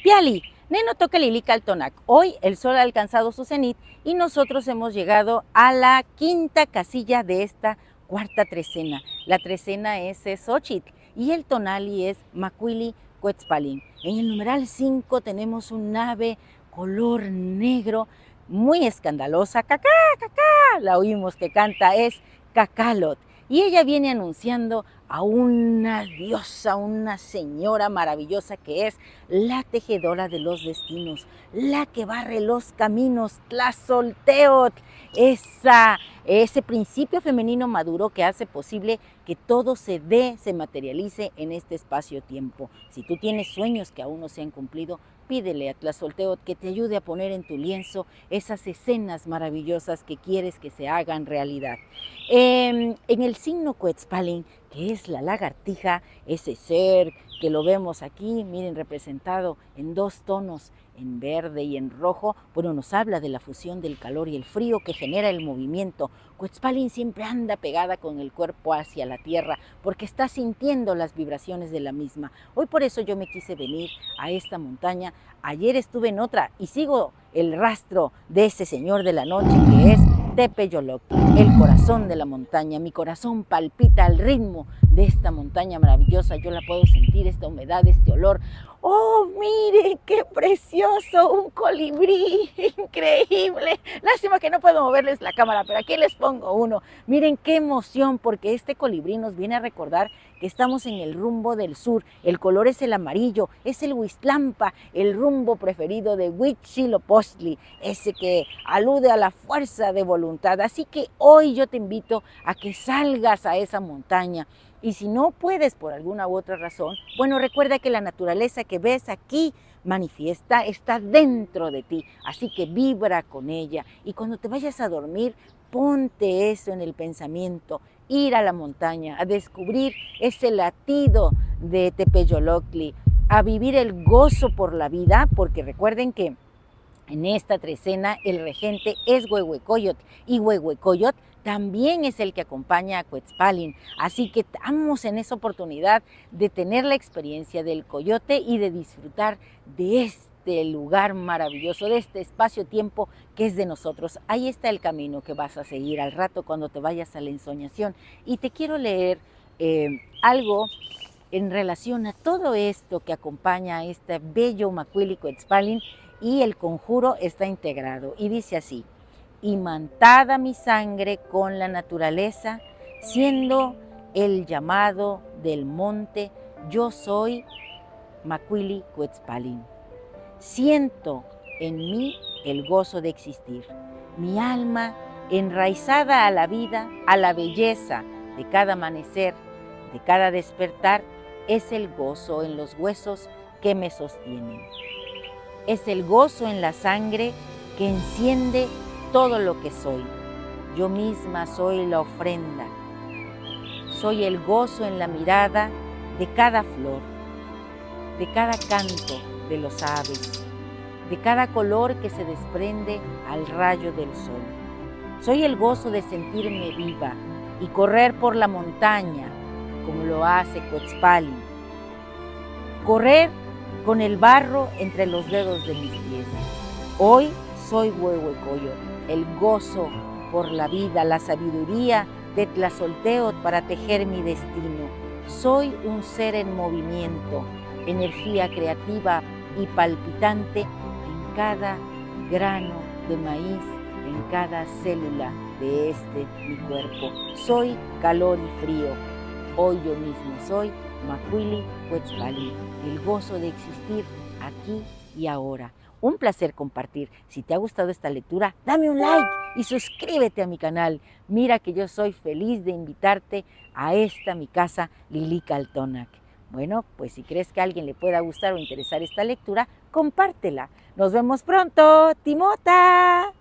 Piali, Neno toca Lilica al Tonac. Hoy el sol ha alcanzado su cenit y nosotros hemos llegado a la quinta casilla de esta cuarta trecena. La trecena es Xochitl y el tonali es Macuili Cuetzpalin. En el numeral 5 tenemos un ave color negro muy escandalosa. ¡Cacá, cacá! La oímos que canta, es Cacalot. Y ella viene anunciando a una diosa, una señora maravillosa que es la tejedora de los destinos, la que barre los caminos, Tlazolteotl, ese principio femenino maduro que hace posible que todo se dé, se materialice en este espacio-tiempo. Si tú tienes sueños que aún no se han cumplido, pídele a Tlazolteotl que te ayude a poner en tu lienzo esas escenas maravillosas que quieres que se hagan realidad. En el signo Cuetzpalin, que es la lagartija, ese ser que lo vemos aquí, miren, representado en dos tonos, en verde y en rojo, bueno, nos habla de la fusión del calor y el frío que genera el movimiento. Cuetzpalin siempre anda pegada con el cuerpo hacia la tierra porque está sintiendo las vibraciones de la misma. Hoy por eso yo me quise venir a esta montaña. Ayer estuve en otra y sigo el rastro de ese señor de la noche que es Tepeyolotl, el corazón de la montaña. Mi corazón palpita al ritmo de esta montaña maravillosa. Yo la puedo sentir, esta humedad, este olor. ¡Oh, miren qué precioso! Un colibrí, increíble. Lástima que no puedo moverles la cámara, pero aquí les pongo uno. Miren qué emoción, porque este colibrí nos viene a recordar que estamos en el rumbo del sur. El color es el amarillo, es el Huixtlampa, el rumbo preferido de Huitzilopochtli, ese que alude a la fuerza de voluntad. Así que hoy yo te invito a que salgas a esa montaña. Y si no puedes por alguna u otra razón, bueno, recuerda que la naturaleza que ves aquí manifiesta, está dentro de ti, así que vibra con ella. Y cuando te vayas a dormir, ponte eso en el pensamiento, ir a la montaña, a descubrir ese latido de Tepeyolotli, a vivir el gozo por la vida, porque recuerden que en esta trecena el regente es Huehuecoyotl y Huehuecoyotl también es el que acompaña a Cuetzpalin. Así que estamos en esa oportunidad de tener la experiencia del coyote y de disfrutar de este lugar maravilloso, de este espacio-tiempo que es de nosotros. Ahí está el camino que vas a seguir al rato cuando te vayas a la ensoñación. Y te quiero leer algo en relación a todo esto que acompaña a este bello Macuili Cuetzpalin, y el conjuro está integrado y dice así: imantada mi sangre con la naturaleza, siendo el llamado del monte, yo soy Macuili Cuetzpalin. Siento en mí el gozo de existir, mi alma enraizada a la vida, a la belleza de cada amanecer, de cada despertar, es el gozo en los huesos que me sostienen. Es el gozo en la sangre que enciende todo lo que soy. Yo misma soy la ofrenda. Soy el gozo en la mirada de cada flor, de cada canto de los aves, de cada color que se desprende al rayo del sol. Soy el gozo de sentirme viva y correr por la montaña como lo hace Cuetzpalin. Correr con el barro entre los dedos de mis pies. Hoy soy Huehuecoyotl, el gozo por la vida, la sabiduría de Tlazolteotl para tejer mi destino. Soy un ser en movimiento, energía creativa y palpitante en cada grano de maíz, en cada célula de mi cuerpo. Soy calor y frío. Hoy yo mismo soy Macuili Cuetzpalin, el gozo de existir aquí y ahora. Un placer compartir. Si te ha gustado esta lectura, dame un like y suscríbete a mi canal. Mira que yo soy feliz de invitarte a esta mi casa, Lilica al Tonac. Bueno, pues si crees que a alguien le pueda gustar o interesar esta lectura, compártela. Nos vemos pronto, Timota.